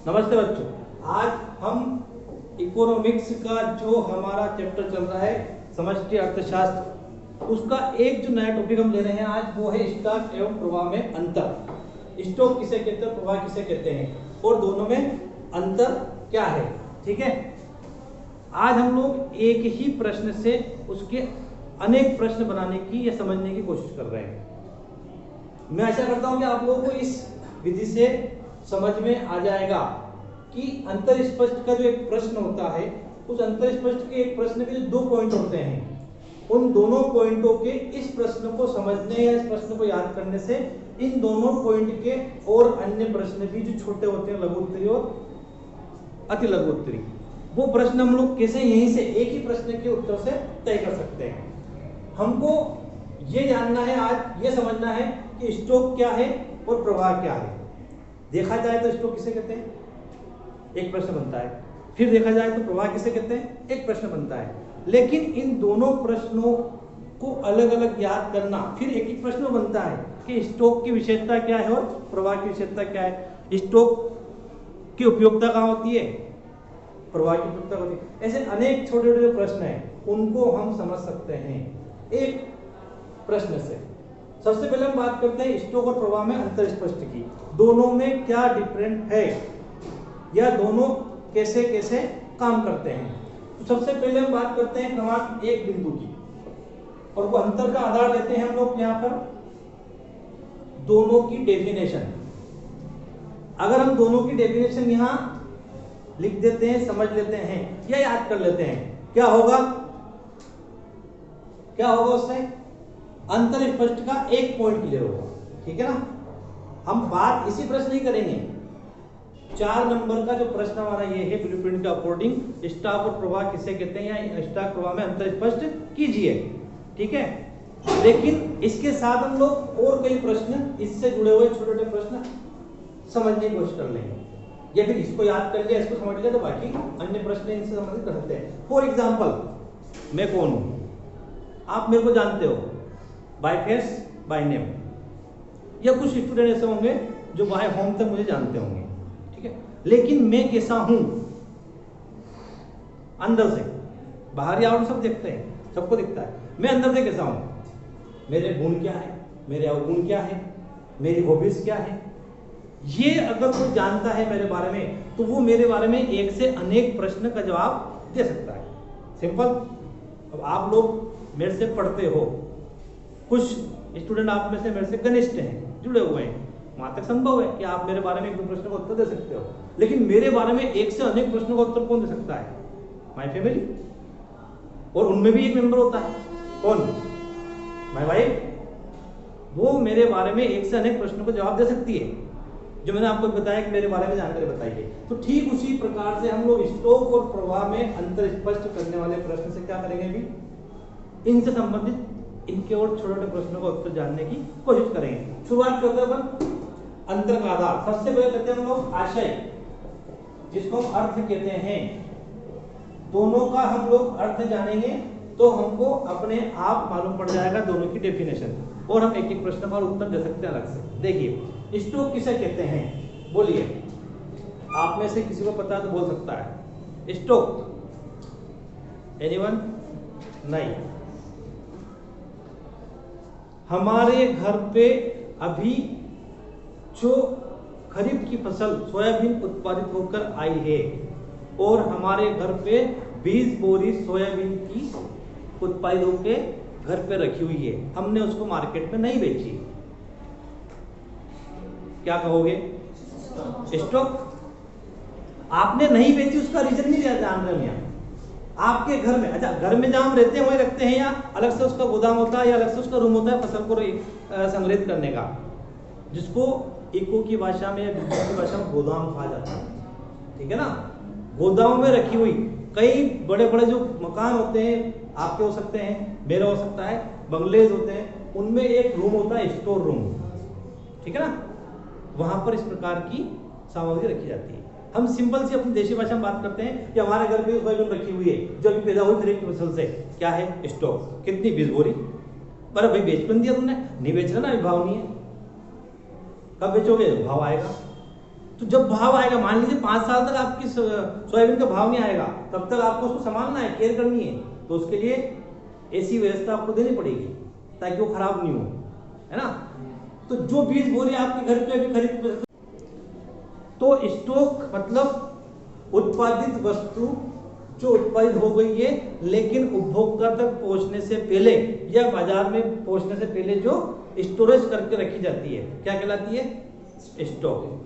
नमस्ते बच्चों, आज हम इकोनॉमिक्स का जो हमारा चैप्टर चल रहा है समष्टि अर्थशास्त्र, उसका एक जो नया टॉपिक हम ले रहे हैं आज, वो है स्टॉक एवं प्रवाह में अंतर। स्टॉक किसे कहते हैं, प्रवाह किसे कहते हैं और दोनों में अंतर क्या है। ठीक है, आज हम लोग एक ही प्रश्न से उसके अनेक प्रश्न बनाने की या समझने की कोशिश कर रहे हैं। मैं आशा करता हूं कि आप लोगों को इस विधि से समझ में आ जाएगा कि अंतर स्पष्ट का जो एक प्रश्न होता है, उस अंतर स्पष्ट के एक प्रश्न के जो दो पॉइंट होते हैं, उन दोनों पॉइंटों के इस प्रश्न को समझने या इस प्रश्न को याद करने से इन दोनों पॉइंट के और अन्य प्रश्न भी जो छोटे होते हैं, लघु उत्तरी और अति लघु उत्तरी, वो प्रश्न हम लोग कैसे यहीं से एक ही प्रश्न के उत्तर से तय कर सकते हैं। हमको ये जानना है, आज ये समझना है कि स्टॉक क्या है और प्रवाह क्या है। देखा जाए तो स्टॉक किसे कहते हैं, एक प्रश्न बनता है। फिर देखा जाए तो प्रवाह किसे कहते हैं, एक प्रश्न बनता है। लेकिन इन दोनों प्रश्नों को अलग अलग याद करना, फिर एक एक प्रश्न बनता है कि स्टॉक की विशेषता क्या है और प्रवाह की विशेषता क्या है, स्टॉक की उपयोगिता कहाँ होती है, प्रवाह की उपयोगिता होती है। ऐसे अनेक छोटे छोटे प्रश्न हैं, उनको हम समझ सकते हैं एक प्रश्न से। सबसे पहले हम बात करते हैं स्टॉक और प्रवाह में अंतर स्पष्ट की। दोनों में क्या डिफरेंट है या दोनों कैसे कैसे काम करते हैं। तो सबसे पहले हम बात करते हैं क्रमांक एक बिंदु की, और वो अंतर का आधार लेते हैं हम लोग यहाँ पर दोनों की डेफिनेशन। अगर हम दोनों की डेफिनेशन यहाँ लिख देते हैं, समझ लेते हैं या याद कर लेते हैं, क्या होगा, क्या होगा उससे अंतर स्पष्ट का एक पॉइंट क्लियर होगा। ठीक है ना, हम बात इसी प्रश्न ही करेंगे। 4 नंबर का जो प्रश्न हमारा ये है, ब्लूप्रिंट के अकॉर्डिंग स्टॉक और प्रवाह किसे कहते हैं या स्टॉक प्रवाह में अंतर स्पष्ट कीजिए। ठीक है, लेकिन इसके साथ हम लोग और कई प्रश्न इससे जुड़े हुए छोटे छोटे प्रश्न समझने की कोशिश कर लेंगे, या फिर इसको याद कर लिया, इसको समझ लिया तो बाकी अन्य प्रश्न इनसे संबंधित कर सकते हैं। फॉर एग्जाम्पल, मैं कौन हूं, आप मेरे को जानते हो बाय फेस बाय नेम, या कुछ स्टूडेंट ऐसे होंगे जो बाय होम तक मुझे जानते होंगे। ठीक है, लेकिन मैं कैसा हूं अंदर से, बाहर आउट सब देखते हैं, सबको दिखता है, मैं अंदर से कैसा हूं, मेरे गुण क्या है, मेरे अवगुण क्या है, मेरी हॉबीज क्या है, ये अगर कोई जानता है मेरे बारे में तो वो मेरे बारे में एक से अनेक प्रश्न का जवाब दे सकता है। सिंपल। अब आप लोग मेरे से पढ़ते हो, कुछ स्टूडेंट आप में से मेरे से घनिष्ठ हैं, जुड़े हुए हैं, वहां तक संभव है कि आप मेरे बारे में एक दो प्रश्न का उत्तर दे सकते हो, लेकिन मेरे बारे में एक से अनेक प्रश्नों का उत्तर कौन दे सकता है, माय फैमिली, और उनमें भी एक मेंबर होता है, कौन, माय वाइफ, वो मेरे बारे में एक से अनेक प्रश्नों का जवाब दे सकती है, जो मैंने आपको बताया कि मेरे बारे में जानकारी बताई है। तो ठीक उसी प्रकार से हम लोग स्टॉक और प्रवाह में अंतर स्पष्ट करने वाले प्रश्न से क्या करेंगे, भी इनसे संबंधित इनके और छोटे छोटे प्रश्नों का उत्तर जानने की कोशिश करेंगे। शुरुआत करते हैं अपन अंतर का आधार। सबसे पहले कहते हैं हम लोग आशय, जिसको हम अर्थ कहते हैं। दोनों का हम लोग अर्थ जानेंगे तो हमको अपने आप मालूम पड़ जाएगा दोनों की डेफिनेशन, और हम एक एक प्रश्न का उत्तर दे सकते हैं अलग से। देखिए, स्टॉक किसे कहते हैं, बोलिए, आप में से किसी को पता है तो बोल सकता है स्टॉक, एनीवन, नहीं। हमारे घर पे अभी जो खरीफ की फसल सोयाबीन उत्पादित होकर आई है, और हमारे घर पे 20 बोरी सोयाबीन की उत्पादित होकर घर पे रखी हुई है, हमने उसको मार्केट में नहीं बेची, क्या कहोगे, स्टॉक। आपने नहीं बेची उसका रीजन नहीं जान रहे हैं, आपके घर में, अच्छा घर में जहां हम रहते हैं वहीं रखते हैं, या अलग से उसका गोदाम होता है, या अलग से उसका रूम होता है फसल को संग्रहित करने का, जिसको इको की भाषा में या विज्ञान की भाषा में गोदाम कहा जाता है। ठीक है ना, गोदाम में रखी हुई कई बड़े बड़े जो मकान होते हैं, आपके हो सकते हैं, मेरा हो सकता है, बंगलेज होते हैं, उनमें एक रूम होता है स्टोर रूम। ठीक है ना, वहां पर इस प्रकार की सामग्री रखी जाती है। हम सिंपल से अपनी देशी भाषा में बात करते हैं कि हमारे घर पे सोयाबीन रखी हुई है जो अभी पैदा हुई खरीफ की फसल से, क्या है, स्टॉक। कितनी, 20 बोरी। पर भाई बेच बन दिया तुमने, नहीं बेच रहा ना, अभी भाव नहीं है, कब बेचोगे, भाव आएगा। तो जब भाव आएगा, मान लीजिए 5 साल तक आपकी सोयाबीन का भाव नहीं आएगा, तब तक आपको उसको संभालना है, केयर करनी है, तो उसके लिए ऐसी व्यवस्था आपको देनी पड़ेगी ताकि वो खराब नहीं हो, है ना। तो जो बीज बोरी आपके घर पे अभी खरीद, तो स्टॉक मतलब उत्पादित वस्तु जो उत्पादित हो गई है लेकिन उपभोक्ता तक पहुंचने से पहले या बाजार में पहुंचने से पहले जो स्टोरेज करके रखी जाती है, क्या कहलाती है? स्टॉक।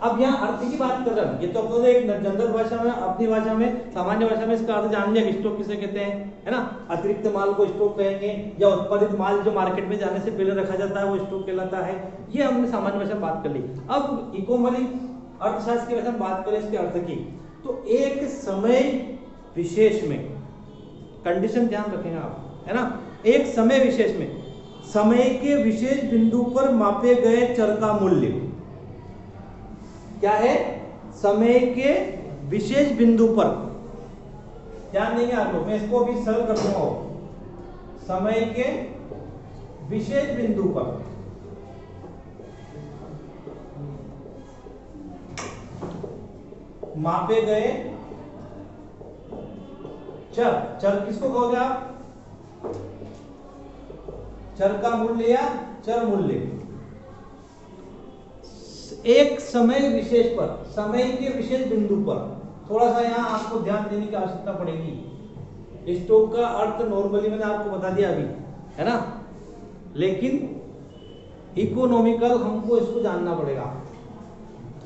अब यहाँ अर्थ की बात कर रहे हैं, ये तो अपने एक जनरल भाषा में, अपनी भाषा में, सामान्य भाषा में इसका अर्थ जान लिया, स्टॉक किसे कहते हैं, है ना। अतिरिक्त माल को स्टॉक कहेंगे, या उत्पादित माल जो मार्केट में जाने से पहले रखा जाता है वो स्टॉक कहलाता है। ये हमने सामान्य भाषा में बात कर ली। अब इकोनॉमिक अर्थशास्त्र की भाषा में बात करें इसके अर्थ की, तो एक समय विशेष में, कंडीशन ध्यान रखेंगे आप, है ना, एक समय विशेष में समय के विशेष बिंदु पर मापे गए चर का मूल्य क्या है? समय के विशेष बिंदु पर, ध्यान देंगे आप लोग, मैं इसको अभी सरल कर दूंगा। समय के विशेष बिंदु पर मापे गए चर, चर किसको कहोगे आप? चर का मूल्य या चर मूल्य। एक समय विशेष पर, समय के विशेष बिंदु पर, थोड़ा सा यहां आपको ध्यान देने की आवश्यकता पड़ेगी। स्टॉक का अर्थ नॉर्मली मैंने आपको बता दिया अभी, है ना, लेकिन इकोनॉमिकल हमको इसको जानना पड़ेगा।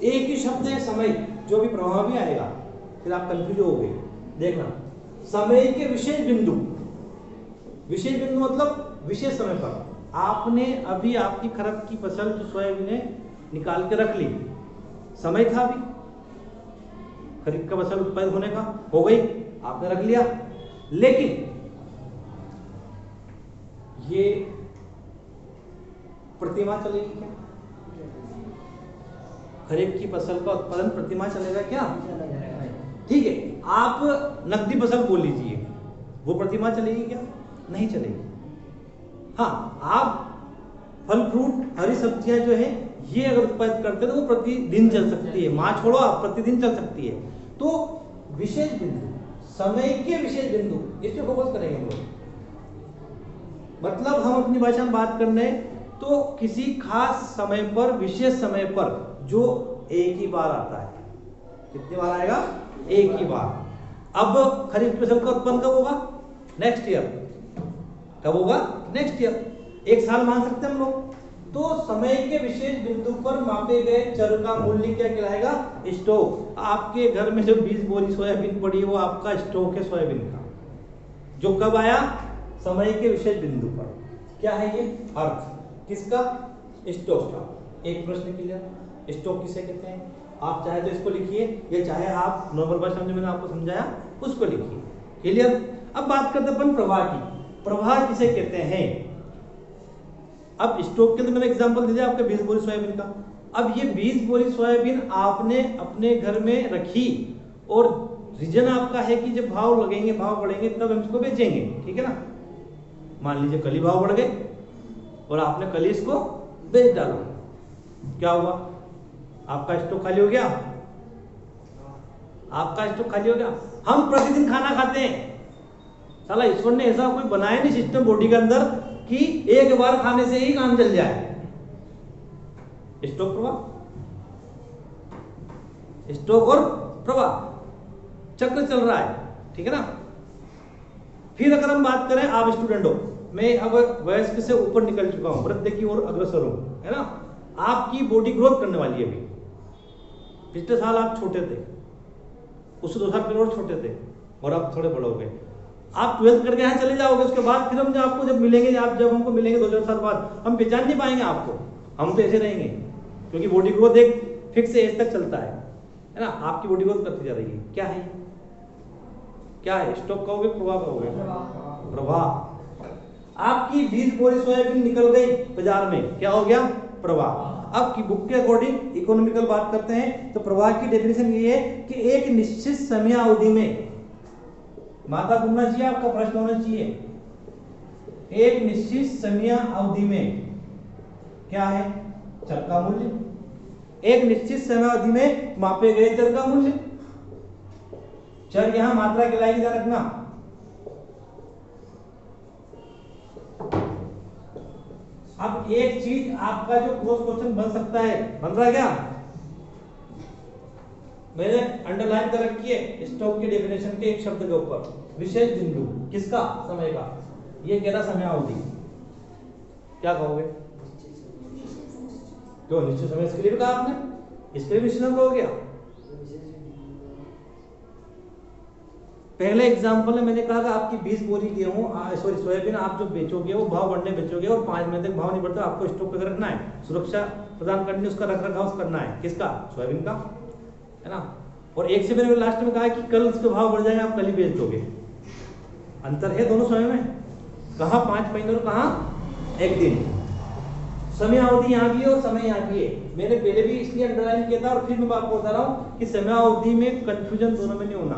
एक ही शब्द है समय, जो भी प्रभावी आएगा फिर आप कंफ्यूज हो गए। देखना, समय के विशेष बिंदु, विशेष बिंदु मतलब विशेष समय पर आपने अभी आपकी खरीफ की फसल जो सोयाबीन है निकाल के रख ली, समय था अभी खरीफ का फसल उत्पादित होने का, हो गई, आपने रख लिया, लेकिन ये प्रतिमाह चलेगी क्या? खरीफ की फसल का उत्पादन प्रतिमाह चलेगा क्या? ठीक है, आप नकदी फसल बोल लीजिए, वो प्रतिमाह चलेगी क्या? नहीं चलेगी। हाँ, आप फल फ्रूट हरी सब्जियां जो है ये अगर उत्पादित करते हैं तो वो प्रतिदिन चल सकती है, माँ छोड़ो आप, प्रतिदिन चल सकती है। तो विशेष बिंदु, समय के विशेष बिंदु, इस पे फोकस करेंगे हम लोग। मतलब हम अपनी भाषा में बात कर रहे हैं तो किसी खास समय पर, विशेष समय पर जो एक ही बार आता है। कितनी बार आएगा? एक ही बार। अब खरीफ फसल का उत्पन्न कब होगा? Next year. कब होगा? Next year. एक साल मान सकते हैं हम लोग। तो समय के विशेष बिंदु पर मापे गए चर का मूल्य क्या कहलाएगा? स्टॉक। आपके घर में जो 20 बोरी सोयाबीन पड़ी है वो आपका स्टॉक है सोयाबीन का, जो कब आया? समय के विशेष बिंदु पर। क्या है ये अर्थ? किसका? स्टॉक का। एक प्रश्न क्लियर? स्टॉक किसे कहते हैं? आप चाहे तो इसको लिखिए, या चाहे आप नॉर्मल भाषा में मैंने आपको समझाया उसको लिखिए। क्लियर? अब बात करते अपन प्रवाह की। प्रवाह किसे कहते हैं? अब स्टॉक के लिए मैंने एग्जांपल दे दिया आपके 20 बोरी सोयाबीन का। अब ये 20 बोरी सोयाबीन आपने अपने घर में रखी और रीजन आपका है कि जब भाव लगेंगे, भाव बढ़ेंगे तब हम इसको बेचेंगे, ठीक है ना। मान लीजिए कल ही भाव बढ़ गए और आपने कल ही इसको बेच डाला, क्या हुआ? आपका स्टॉक खाली हो गया। आपका स्टॉक खाली हो गया। हम प्रतिदिन खाना खाते हैं, साला ईश्वर ने ऐसा कोई बनाया नहीं सिस्टम बॉडी के अंदर कि एक बार खाने से ही काम चल जाए। स्टॉक प्रवाह, स्टॉक और प्रवाह चक्र चल रहा है, ठीक है ना। फिर अगर हम बात करें, आप स्टूडेंट हो, मैं अब वयस्क से ऊपर निकल चुका हूं, वृद्ध की ओर अग्रसर हूं, है ना। आपकी बॉडी ग्रोथ करने वाली है अभी। पिछले साल आप छोटे थे, उससे 2 साल पहले और छोटे थे, और आप थोड़े बड़े हो गए। आप 12th करके यहाँ चले जाओगे, उसके बाद फिर हम जब आपको जब मिलेंगे, आप जब हमको मिलेंगे 2-4 साल बाद, हम पहचान नहीं पाएंगे आपको। हम तो ऐसे रहेंगे, क्योंकि बॉडी ग्रोथ एक फिक्स एज तक चलता है ना। आपकी बॉडी ग्रोथ करती जा रही है। क्या है? क्या है? स्टॉक कहोगे, प्रवाह कहोगे? प्रवाह। आपकी 20 बोरी सोयाबीन निकल गई बाजार में, क्या हो गया? प्रवाह। अब की बुक के अकॉर्डिंग इकोनॉमिकल बात करते हैं तो प्रवाह की डेफिनेशन ये है कि एक निश्चित समय अवधि में, माता घूमना चाहिए, आपका प्रश्न होना चाहिए, एक निश्चित समय अवधि में क्या है? चर का मूल्य। एक निश्चित समयावधि में मापे गए चर का मूल्य। चर यहां मात्रा कहलाएगी, ध्यान रखना। अब एक चीज आपका जो क्रॉस क्वेश्चन बन सकता है, बन रहा है क्या? मैंने अंडरलाइन कर रखी है स्टॉक की डेफिनेशन के एक शब्द के ऊपर, विशेष बिंदु किसका? समय का। ये कह रहा समयावधि, क्या कहोगे? क्यों निश्चित समय इसके लिए भी कहा आपने, इसके लिए निश्चित समय हो गया। पहले एग्जांपल में मैंने कहा कि आपकी 20 बोरी गेहूं सॉरी सोयाबीन आप जो बेचोगे वो भाव बढ़ने बेचोगे और 5 महीने तक भाव नहीं बढ़ता, आपको स्टॉक पे रखना है, सुरक्षा प्रदान करनी, उसका रख रखाव करना है। किसका? सोयाबीन का, है ना। और एक से मैंने लास्ट में कहा कि कल उसके भाव बढ़ जाएंगे, आप कल ही बेच दोगे। अंतर है दोनों समय में, कहाँ 5 महीने और कहाँ 1 दिन। समय अवधि यहाँ भी है और समय यहाँ भी है। मैंने पहले भी इसलिए अंडरलाइन किया था और फिर मैं आपको बता रहा हूँ कि समय अवधि में कंफ्यूजन दोनों में नहीं होना।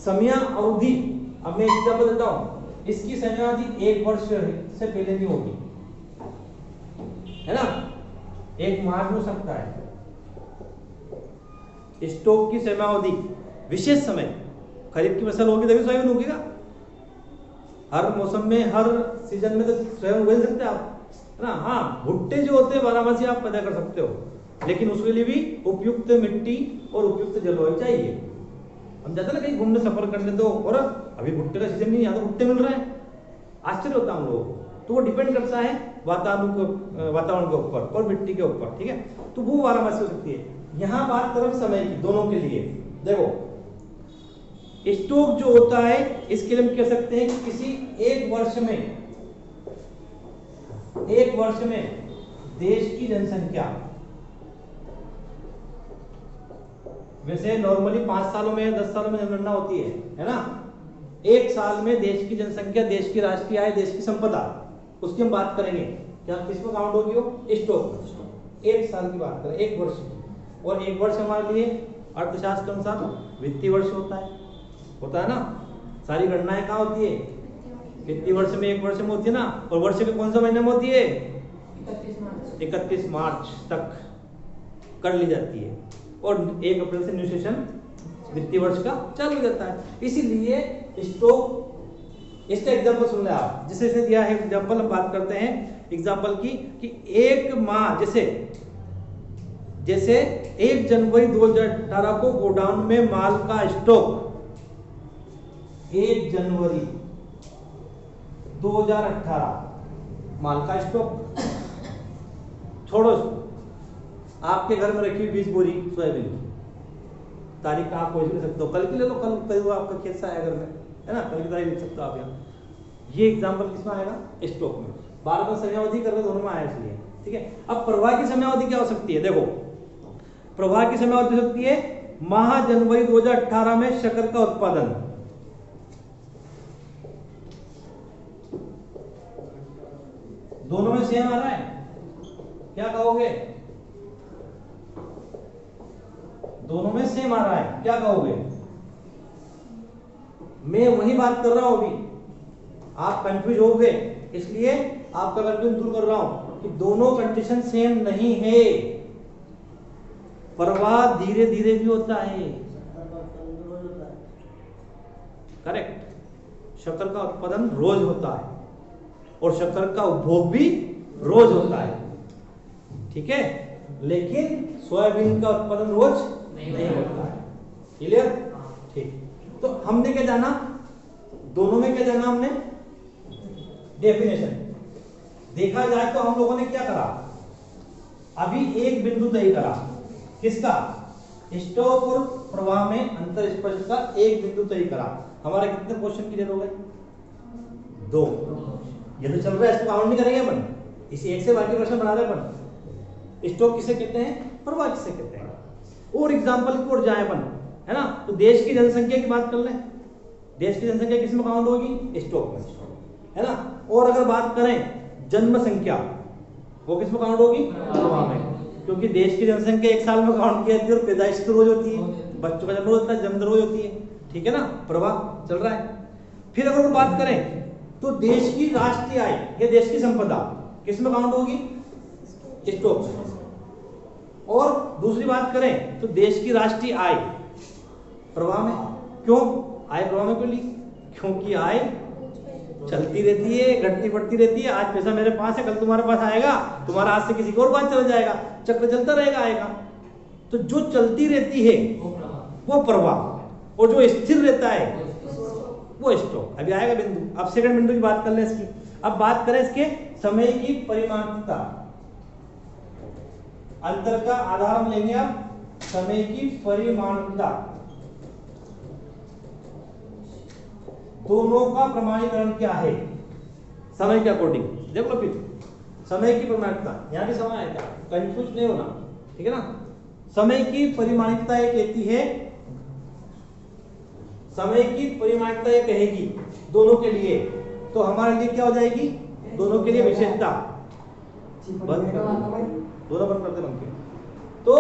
समय अवधि, अब मैं एग्जांपल देता हूँ, इसकी समय अवधि 1 वर्ष से पहले नहीं होगी, है ना, 1 माह हो सकता है। स्टॉक की समय अवधि विशेष समय, खरीफ की फसल होगी तभी सोयाबीन उगेगा। हर मौसम में हर सीजन में तो सोयाबीन उगा सकते हैं आप, है ना। हाँ, भुट्टे जो होते हैं 12 मासी आप पैदा कर सकते हो, लेकिन उसके लिए भी उपयुक्त मिट्टी और उपयुक्त जलवायु चाहिए। हम जाते ना कहीं घूमने सफर करने, तो और अभी भुट्टे का सीजन नहीं, यहाँ तो भुट्टे मिल रहे हैं, आश्चर्य होता है हम लोगों को। तो वो डिपेंड करता है वातावरण के ऊपर और मिट्टी के ऊपर, ठीक है। तो वो 12 मासी हो सकती है। यहाँ बात करें समय की, दोनों के लिए देखो, स्टॉक जो होता है इसके लिए हम कह सकते हैं कि किसी एक वर्ष में देश की जनसंख्या, वैसे नॉर्मली 5 सालों में 10 सालों में जनगणना होती है ना। 1 साल में देश की जनसंख्या, देश की राष्ट्रीय आय, देश की संपदा, उसकी हम बात करेंगे। क्या किसमें काउंट होगी वो? स्टॉक। 1 साल की बात करें, 1 वर्ष की। और 1 वर्ष हमारे लिए अर्थशास्त्र के अनुसार वित्तीय वर्ष होता है ना। सारी गणनाएं कहाँ होती है? वित्तीय वर्ष में, 1 वर्ष में होती है ना। और वर्ष के कौन सा महीने में होती है? 31 मार्च तक कर ली जाती है और 1 अप्रैल से न्यू सेशन वित्तीय वर्ष का चालू हो जाता है। इसीलिए स्टॉक, इसका एग्जांपल सुन ले आप, जिसे इसने दिया है एग्जांपल, हम बात करते हैं एग्जांपल की कि 1 माह, जैसे 1 जनवरी 2018 को गोडाउन में माल का स्टॉक, 1 जनवरी 2018 माल का स्टॉक, छोड़ो, आपके घर में रखी हुई 20 बोरी सोयाबीन की तारीख आप कोई लिख सकते हो, कल की ले लो, कल आपका खेत से आया घर में, है ना, कल की तारीख लिख सकते हो आप यहाँ। ये एग्जांपल किसमें आएगा? स्टॉक में। बार-बार समयावधि कर रहे, दोनों में आया इसलिए, ठीक है। अब प्रवाह की समयावधि क्या हो सकती है? देखो, प्रवाह की समयावधि हो सकती है माह जनवरी 2018 में शक्कर का उत्पादन, दोनों में सेम आ रहा है, क्या कहोगे? दोनों में सेम आ रहा है, क्या कहोगे? मैं वही बात कर रहा हूं अभी, आप कंफ्यूज हो गए, इसलिए आपका कंफ्यूजन दूर कर रहा हूं कि दोनों कंडीशन सेम नहीं है। प्रवाह धीरे धीरे भी होता है, करेक्ट। शक्कर का उत्पादन रोज होता है और शक्कर का उपभोग भी रोज होता है, ठीक है। लेकिन सोयाबीन का उत्पादन रोज नहीं होता है, क्लियर? ठीक। तो हमने क्या जाना, दोनों में क्या जाना हमने? डेफिनेशन। देखा जाए तो हम लोगों ने क्या करा, अभी एक बिंदु तय करा, किसका? स्टॉक और प्रवाह में अंतर स्पष्ट का एक बिंदु तय करा। हमारे कितने क्वेश्चन क्लियर हो गए? 2। ये तो चल रहा है, इसको काउंट नहीं करेंगे अपन, इसी एक से बाकी प्रश्न बना रहे अपन। स्टॉक किसे कहते हैं, प्रवाह किसे कहते हैं। और एग्जांपल की ओर जाए अपन, है ना। तो देश की जनसंख्या की बात कर लें, देश की जनसंख्या किसमें काउंट होगी? स्टॉक में, है ना। और अगर बात करें जन्म संख्या, वो किसमें काउंट होगी? प्रवाह में, क्योंकि देश की जनसंख्या 1 साल में काउंट की जाती है और पैदाइश तो रोज होती है, बच्चों का जन्म रोज होता है, जन्म रोज होती है, ठीक है ना। प्रवाह चल रहा है। फिर अगर हम बात करें तो देश की राष्ट्रीय आय या देश की संपदा किसमें काउंट होगी? स्टॉक में। दूसरी बात करें तो देश की राष्ट्रीय आय प्रवाह में, क्यों आय प्रवाह में क्यों ली? क्योंकि आय चलती रहती है, घटती बढ़ती रहती है। आज पैसा मेरे पास है, कल तुम्हारे पास आएगा, तुम्हारा हाथ से किसी को और पास चला जाएगा, चक्र चलता रहेगा, आएगा। तो जो चलती रहती है वो प्रवाह, और जो स्थिर रहता है वो स्टॉक। अभी आएगा बिंदु। अब सेकंड बिंदु की बात कर ले इसकी। अब बात करें इसके समय की परिमाणिकता। अंतर का आधार हम लेंगे अब समय की परिमाणिकता। दोनों का प्रमाणीकरण क्या है समय के अकॉर्डिंग? देख लो फिर समय की परिमाणिकता, यहां भी समय आएगा, कंफ्यूज नहीं होना, ठीक है ना। समय की परिमाणिकता ये कहती है, समय की परिमाणिकता ये कहेगी दोनों के लिए, तो हमारे लिए क्या हो जाएगी? दोनों के लिए विशेषता। बंद कर दोनों बंद करते बंद के। तो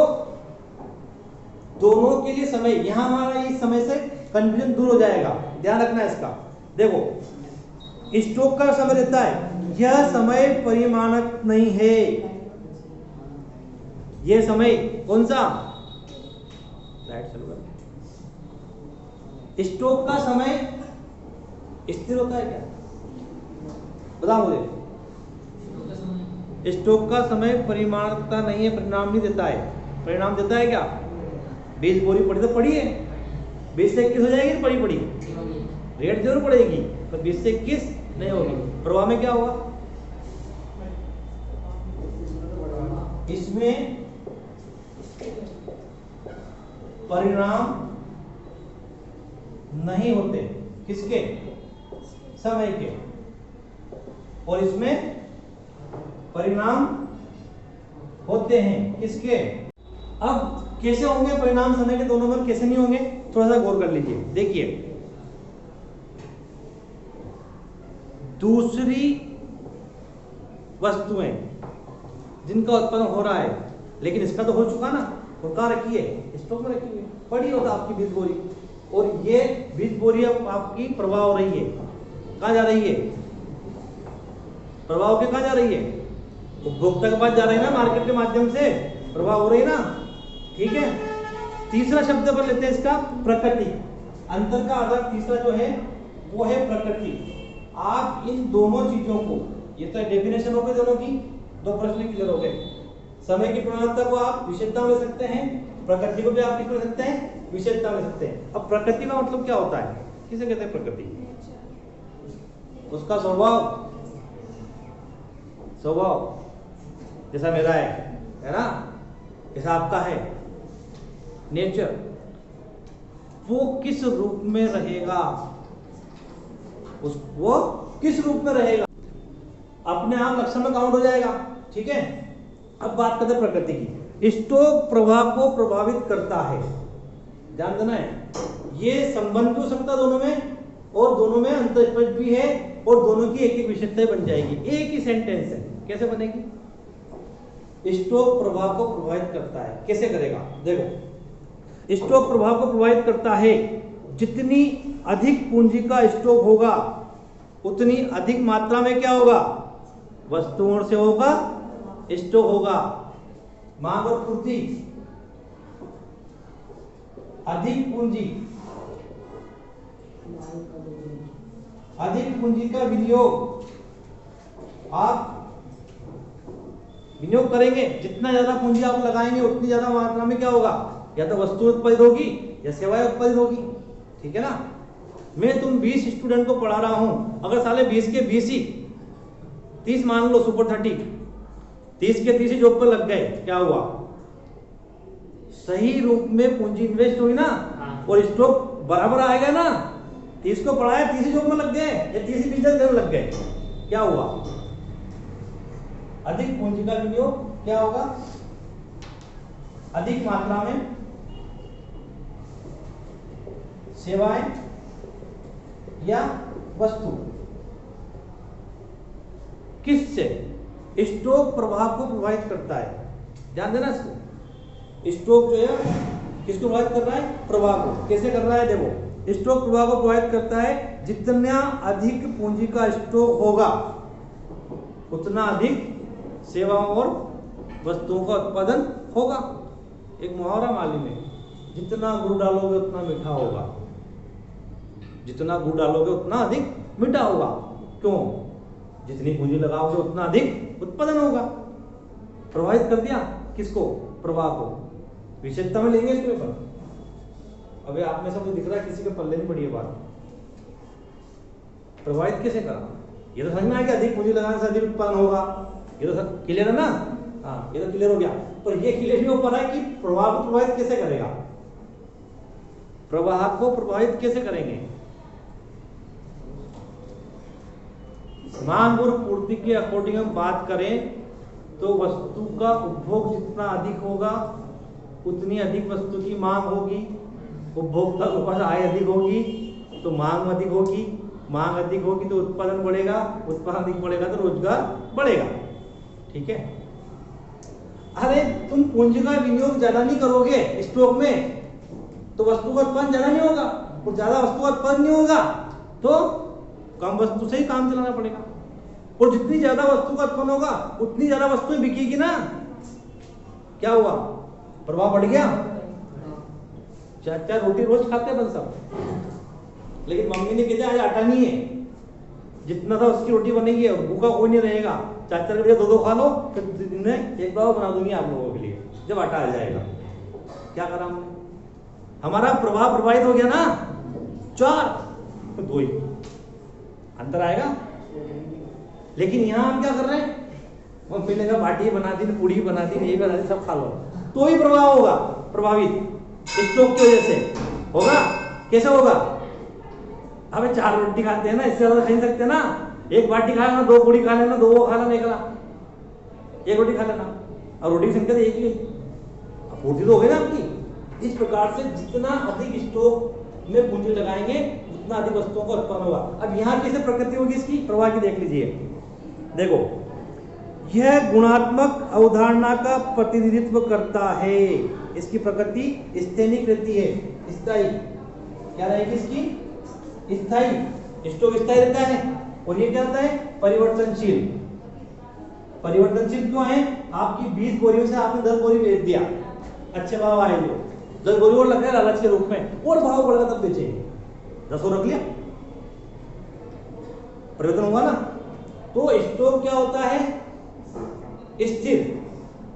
दोनों के लिए समय, यहां हमारा इस समय से कंफ्यूजन दूर हो जाएगा, ध्यान रखना इसका। देखो स्टॉक का समय रहता है, यह समय परिमाणक नहीं है। यह समय कौन सा? लाइट चल रहा है। स्टॉक का समय स्थिर होता है क्या? बताओ मुझे। स्टॉक का समय परिमाणकता नहीं है, परिणाम नहीं देता है। परिणाम देता है क्या? 20 बोरी पड़ी तो पड़ी है, 20 से 21 हो जाएगी तो पड़ी रेट जरूर पड़ेगी, पर 20 से 21 नहीं होगी। प्रवाह में क्या होगा? इसमें परिणाम नहीं होते, किसके? समय के। और इसमें परिणाम होते हैं, किसके? अब कैसे होंगे परिणाम समय के दोनों में, कैसे नहीं होंगे? थोड़ा सा गौर कर लीजिए। देखिए दूसरी वस्तुएं जिनका उत्पादन हो रहा है, लेकिन इसका तो हो चुका ना, वो कहाँ रखी है? स्टॉक में रखी हुई है, पड़ी होता आपकी 20 बोरी, और ये 20 बोरी अब आपकी प्रवाह हो रही है। कहाँ जा रही है? प्रवाह होकर कहाँ जा रही है? उपभोक्ता के पास जा रही है ना, मार्केट के माध्यम से प्रवाह हो रही है ना, ठीक है। तीसरा शब्द पर लेते हैं इसका, प्रकृति। अंतर का आधार तीसरा जो है वो है प्रकृति। आप इन दोनों चीजों को, ये तो डेफिनेशन हो गई दोनों की, दो प्रश्न क्लियर हो गए। समय की परिमाणिकता को आप विशेषता ले सकते हैं, प्रकृति को भी आप किस ले सकते हैं? विशेषता ले सकते हैं। अब प्रकृति का मतलब क्या होता है? किसे कहते हैं प्रकृति? उसका स्वभाव, जैसा मेरा है ना, जैसा आपका है, नेचर, वो किस रूप में रहेगा, वो किस रूप में रहेगा, अपने आप लक्षण में काउंट हो जाएगा, ठीक है। अब बात करते हैं प्रकृति की। स्टॉक प्रवाह को प्रभावित करता है, ध्यान देना है। ये संबंध हो सकता है दोनों में, और दोनों में अंतःस्पष्ट भी है, और दोनों की एक एक विशेषताएं बन जाएगी, एक ही सेंटेंस है। कैसे बनेगी? स्टॉक प्रवाह को प्रभावित करता है, कैसे करेगा? देखो स्टॉक प्रवाह को प्रभावित करता है, जितनी अधिक पूंजी का स्टॉक होगा उतनी अधिक मात्रा में क्या होगा? वस्तुओं से होगा, स्टॉक होगा। मांग और पूर्ति, अधिक पूंजी का विनियोग, आप विनियोग करेंगे, जितना ज्यादा पूंजी आप लगाएंगे उतनी ज्यादा मात्रा में क्या होगा? या तो वस्तु उत्पादित होगी या सेवाएं उत्पादित होगी, ठीक है ना। मैं तुम 20 स्टूडेंट को पढ़ा रहा हूं, अगर साले 20 के 20 ही 30 मान लो, सुपर 30, 30 के 30 ही जॉब पर लग गए, क्या हुआ? सही रूप में पूंजी इन्वेस्ट हुई ना, और स्टॉक बराबर आएगा ना। 30 को पढ़ाया, 30 ही जॉब में लग गए, या 30 ही बिजनेस में लग गए, क्या हुआ? अधिक पूंजी का विनियोग क्या होगा? अधिक मात्रा में सेवाएं या वस्तु, किससे? स्टॉक प्रवाह को प्रभावित करता है, ध्यान देना इसको। स्टॉक जो है किसको प्रभावित कर रहा है? प्रवाह को। कैसे कर रहा है? देखो स्टॉक प्रवाह को प्रभावित करता है, जितना अधिक पूंजी का स्टॉक होगा उतना अधिक सेवाओं और वस्तुओं का उत्पादन होगा। एक मुहावरा मालूम है, जितना गुड़ डालोगे उतना मीठा होगा, जितना गुड़ डालोगे उतना अधिक मीठा होगा। क्यों? जितनी पूंजी लगाओगे उतना अधिक उत्पादन होगा। प्रभावित कर दिया किसको? प्रवाह को। विशेषता में लेंगे इसको पर। अबे आप में सब दिख रहा है किसी के पल्ले नहीं पड़ी है बात। प्रभावित कैसे करा? ये तो समझ में आया कि अधिक पूंजी लगाने से अधिक उत्पादन होगा, ये तो क्लियर है ना? हाँ, ये तो क्लियर हो गया। पर ये क्लियर नहीं हो पा रहा है कि प्रवाह को प्रभावित कैसे करेगा। प्रवाह को प्रभावित कैसे करेंगे? मांग और पूर्ति के अकॉर्डिंग हम बात करें तो वस्तु का उपभोग जितना अधिक होगा उतनी अधिक वस्तु की मांग होगी, उपभोक्ता के पास आय अधिक होगी तो मांग अधिक होगी, मांग अधिक होगी तो उत्पादन बढ़ेगा, उत्पादन अधिक बढ़ेगा तो रोजगार बढ़ेगा। ठीक है? अरे तुम पूंजी का विनियोग ज्यादा नहीं करोगे स्टॉक में तो वस्तु का उत्पादन ज्यादा नहीं होगा, और ज्यादा वस्तु का उत्पादन नहीं होगा तो कम वस्तु से ही काम चलाना पड़ेगा, और जितनी ज्यादा वस्तु का उत्पन्न होगा उतनी ज्यादा वस्तुएं बिकेगी ना। क्या हुआ? प्रभाव बढ़ गया। चाचा रोटी रोज खाते बन सब, लेकिन मम्मी ने कहा आज आटा नहीं है, जितना था उसकी रोटी बनेगी और भूखा कोई नहीं रहेगा। चाचा ने दो खा लो, फिर दिन में एक बार बना दूंगी आप लोगों के लिए जब आटा आ जाएगा। क्या करा हमने? हमारा प्रभाव प्रभावित हो गया ना। 4 2 ही अंतर आएगा। लेकिन यहां हम क्या कर रहे हैं? मम्मी ने कहा बाटी बना दी, पूड़ी बना दी, यही बना दी, सब खा लो, तो ही प्रभाव होगा। प्रभावित स्टॉक की वजह से होगा। कैसे होगा? हमें 4 रोटी खाते हैं ना, इससे ज्यादा खा नहीं सकते ना। एक बाटी खा लेना, 2 पूड़ी खा लेना, 2 वो खा लेना, एक रोटी खा लेना, और रोटी की संख्या एक ही, पूर्ति तो हो गई ना आपकी। इस प्रकार से जितना अधिक स्टॉक में पूंजी लगाएंगे उतना अधिक वस्तुओं का उत्पन्न होगा। अब यहाँ कैसे प्रकृति होगी इसकी? प्रवाह की देख लीजिए। देखो, यह गुणात्मक अवधारणा का प्रतिनिधित्व करता है। इसकी प्रकृति स्थैतिक रहती है, स्थायी। क्या रहेगी इसकी? स्थायी। स्टॉक स्थायी रहता है, और ये क्या रहता है? परिवर्तनशील। परिवर्तनशील क्यों है? आपकी 20 बोरियों से आपने 10 बोरी बेच दिया, अच्छे भाव आए, जो 10 बोरी और लग रहे लालच के रूप में, और भाव बढ़ेगा तब बेचेंगे। 10 और रख लिया, परिवर्तन होगा ना। तो स्टॉक क्या होता है? स्थिर,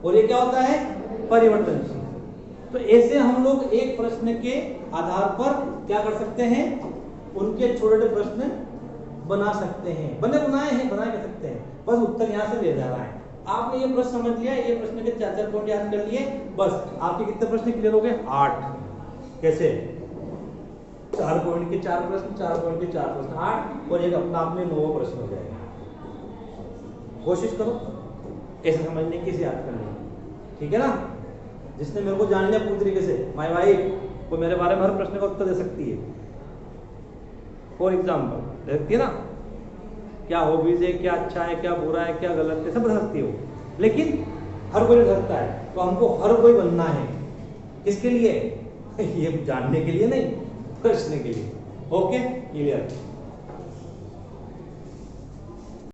और ये क्या होता है? परिवर्तनशील। तो ऐसे हम लोग एक प्रश्न के आधार पर क्या कर सकते हैं? उनके छोटे छोटे प्रश्न बना सकते हैं। बनाए हैं, बना के सकते हैं, बस उत्तर यहां से ले जाना है। आपने ये प्रश्न समझ लिया, ये प्रश्न के 4 पॉइंट याद कर लिए, बस आपके कितने प्रश्न क्लियर हो गए? 8। कैसे? 4 पॉइंट के 4 प्रश्न, 4 पॉइंट के 4 प्रश्न, 8, और एक अपना आप में 9 प्रश्न हो जाएगा। कोशिश करो ऐसे समझने की, याद करने की। ठीक है ना? जिसने मेरे को जान लिया पूरी तरीके से, माय वाइफ, वो मेरे बारे में हर प्रश्न का उत्तर दे सकती है। फॉर एग्जाम्पल देखती है ना, क्या हॉबीज है, क्या अच्छा है, क्या बुरा है, क्या गलत है, सब बता सकती हो। लेकिन हर कोई बता सकता है, तो हमको हर कोई बनना है। किसके लिए? ये जानने के लिए नहीं, प्रश्न के लिए। Okay, clear.